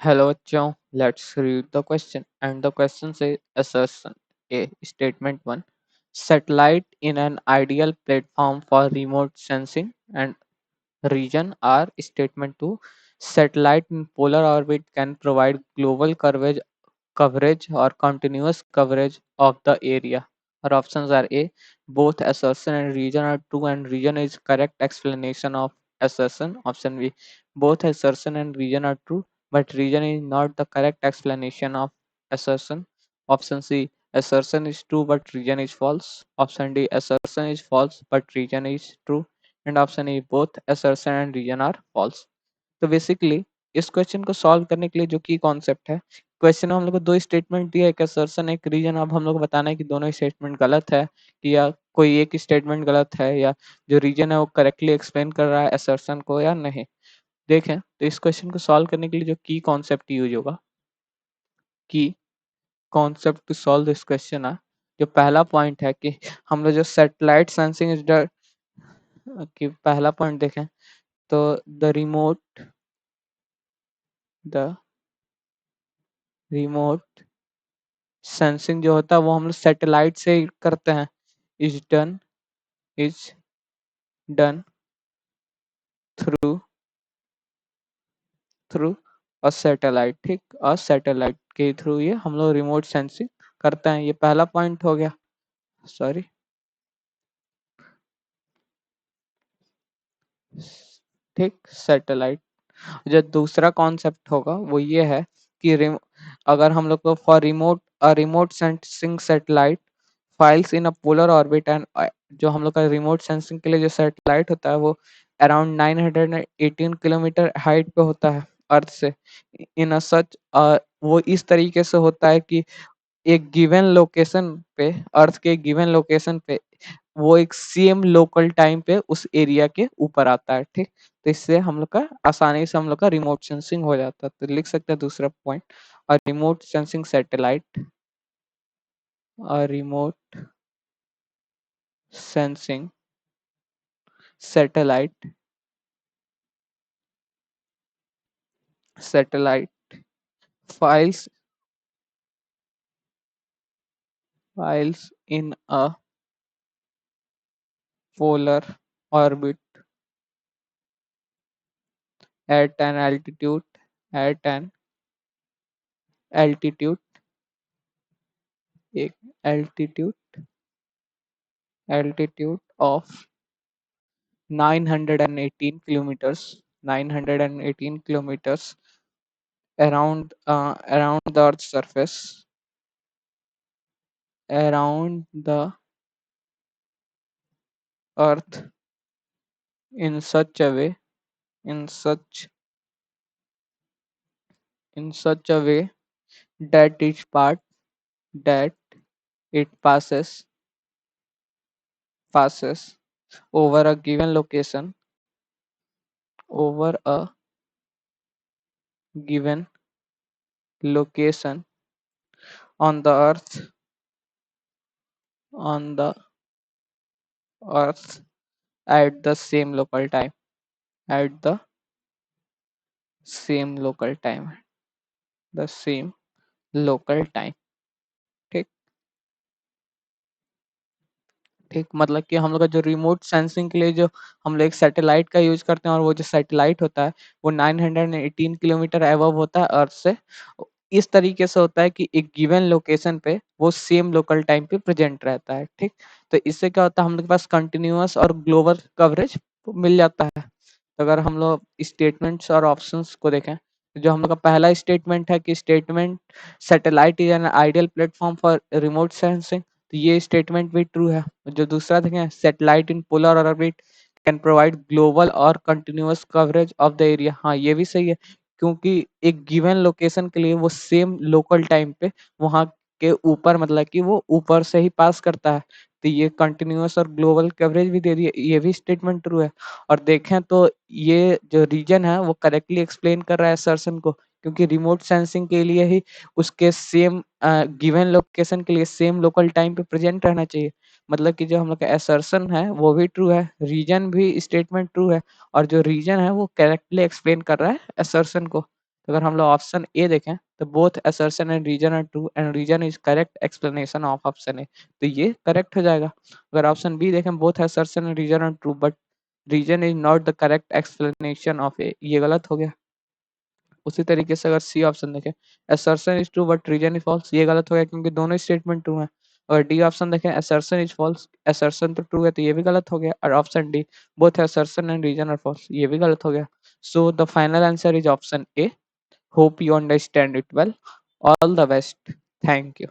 Hello, bachcho. Let's read the question. And the question says assertion A. Statement 1. Satellite in an ideal platform for remote sensing and region are statement 2. Satellite in polar orbit can provide global coverage or continuous coverage of the area. Our options are A. Both assertion and region are true and region is correct explanation of assertion. Option B. Both assertion and region are true but region is not the correct explanation of assertion. Option C. Assertion is true but region is false. Option D. Assertion is false but region is true. And option E. Both assertion and region are false. तो basically इस question को solve करने के लिए जो की concept है, question में हम लोग को दो स्टेटमेंट दिया, एक असर्शन एक रीजन। अब हम लोग को बताना है कि दोनों स्टेटमेंट गलत है कि या कोई एक स्टेटमेंट गलत है या जो रीजन है वो करेक्टली एक्सप्लेन कर रहा है असर्शन को या नहीं। देखें तो इस क्वेश्चन को सॉल्व करने के लिए जो की कॉन्सेप्ट यूज होगा, key concept to solve this question है, जो पहला पॉइंट है कि हम लोग जो सैटेलाइट सेंसिंग इज द कि पहला पॉइंट देखें तो द रिमोट सेंसिंग जो होता है वो हम लोग सैटेलाइट से ही करते हैं। Is done is done through through a satellite. ठीक, अ सैटेलाइट के थ्रू ये हम लोग रिमोट सेंसिंग करते हैं। ये पहला पॉइंट हो गया। सॉरी, ठीक, सैटेलाइट। जो दूसरा कॉन्सेप्ट होगा वो ये है कि अगर हम लोग को for remote sensing satellite files in a polar orbit and जो हम लोग का रिमोट सेंसिंग के लिए जो सैटेलाइट होता है वो अराउंड 918 किलोमीटर हाइट पे होता है अर्थ से। इन अ सच वो इस तरीके से होता है कि एक गिवन लोकेशन पे, अर्थ के गिवन लोकेशन पे वो एक सेम लोकल टाइम पे उस एरिया के ऊपर आता है। ठीक, तो इससे हम लोग का आसानी से हम लोग का रिमोट सेंसिंग हो जाता है। तो लिख सकते हैं दूसरा पॉइंट, और रिमोट सेंसिंग सैटेलाइट, और remote sensing satellite satellite files files in a polar orbit at an altitude at an altitude एक altitude of 918 kilometers 918 kilometers around the earth's surface, around the earth in such a way in such in such a way that each part that it passes over a given location, over a given location on the earth earth at the same local time, at the same local time the same local time। ठीक, ठीक, मतलब कि हम लोग का जो remote sensing के लिए जो हम लोग एक सैटेलाइट का यूज करते हैं, और वो जो सैटेलाइट होता है वो 918 किलोमीटर एबव होता है अर्थ से। इस तरीके से होता है कि एक गिवन लोकेशन पे वो सेम लोकल टाइम पे प्रेजेंट रहता है। ठीक, तो इससे क्या होता है हम लोग के पास कंटिन्यूअस और ग्लोबल कवरेज मिल जाता है। तो अगर हम लोग स्टेटमेंट्स और ऑप्शंस को देखें, तो जो हम लोग का पहला स्टेटमेंट है कि statement satellite is an ideal platform for remote sensing, तो ये स्टेटमेंट भी ट्रू है। जो दूसरा देखें, satellite in polar orbit can provide global और continuous coverage of the area, हाँ ये भी सही है, क्योंकि एक गिवन लोकेशन के लिए वो सेम लोकल टाइम पे वहाँ के ऊपर, मतलब कि वो ऊपर से ही पास करता है। तो ये कंटिन्यूअस और ग्लोबल कवरेज भी दे दिए, ये भी स्टेटमेंट ट्रू है। और देखें तो ये जो रीजन है वो करेक्टली एक्सप्लेन कर रहा है असर्शन को, क्योंकि रिमोट सेंसिंग के लिए ही उसके सेम गिवन लोकेशन के लिए सेम लोकल टाइम पे प्रेजेंट रहना चाहिए। मतलब कि जो हम लोग का असर्शन है वो भी ट्रू है, रीजन भी स्टेटमेंट ट्रू है, और जो रीजन है वो करेक्टली एक्सप्लेन कर रहा है असर्शन को। तो अगर हम लोग ऑप्शन ए देखें तो both assertion and reason are true and reason is correct explanation of option A, तो ये करेक्ट हो जाएगा। अगर ऑप्शन बी देखें both assertion and reason are true but reason is not the correct explanation of A, ये गलत हो गया। उसी तरीके से अगर सी ऑप्शन देखें assertion is true but reason is false, ये गलत हो गया क्योंकि दोनों स्टेटमेंट ट्रू हैं। और डी ऑप्शन देखें असर्शन इज फॉल्स, असर्शन तो ट्रू है तो ये भी गलत हो गया। और option D both assertion and reason are false, ये भी गलत हो गया। So the final answer is option A. Hope you understand it well. All the best. Thank you.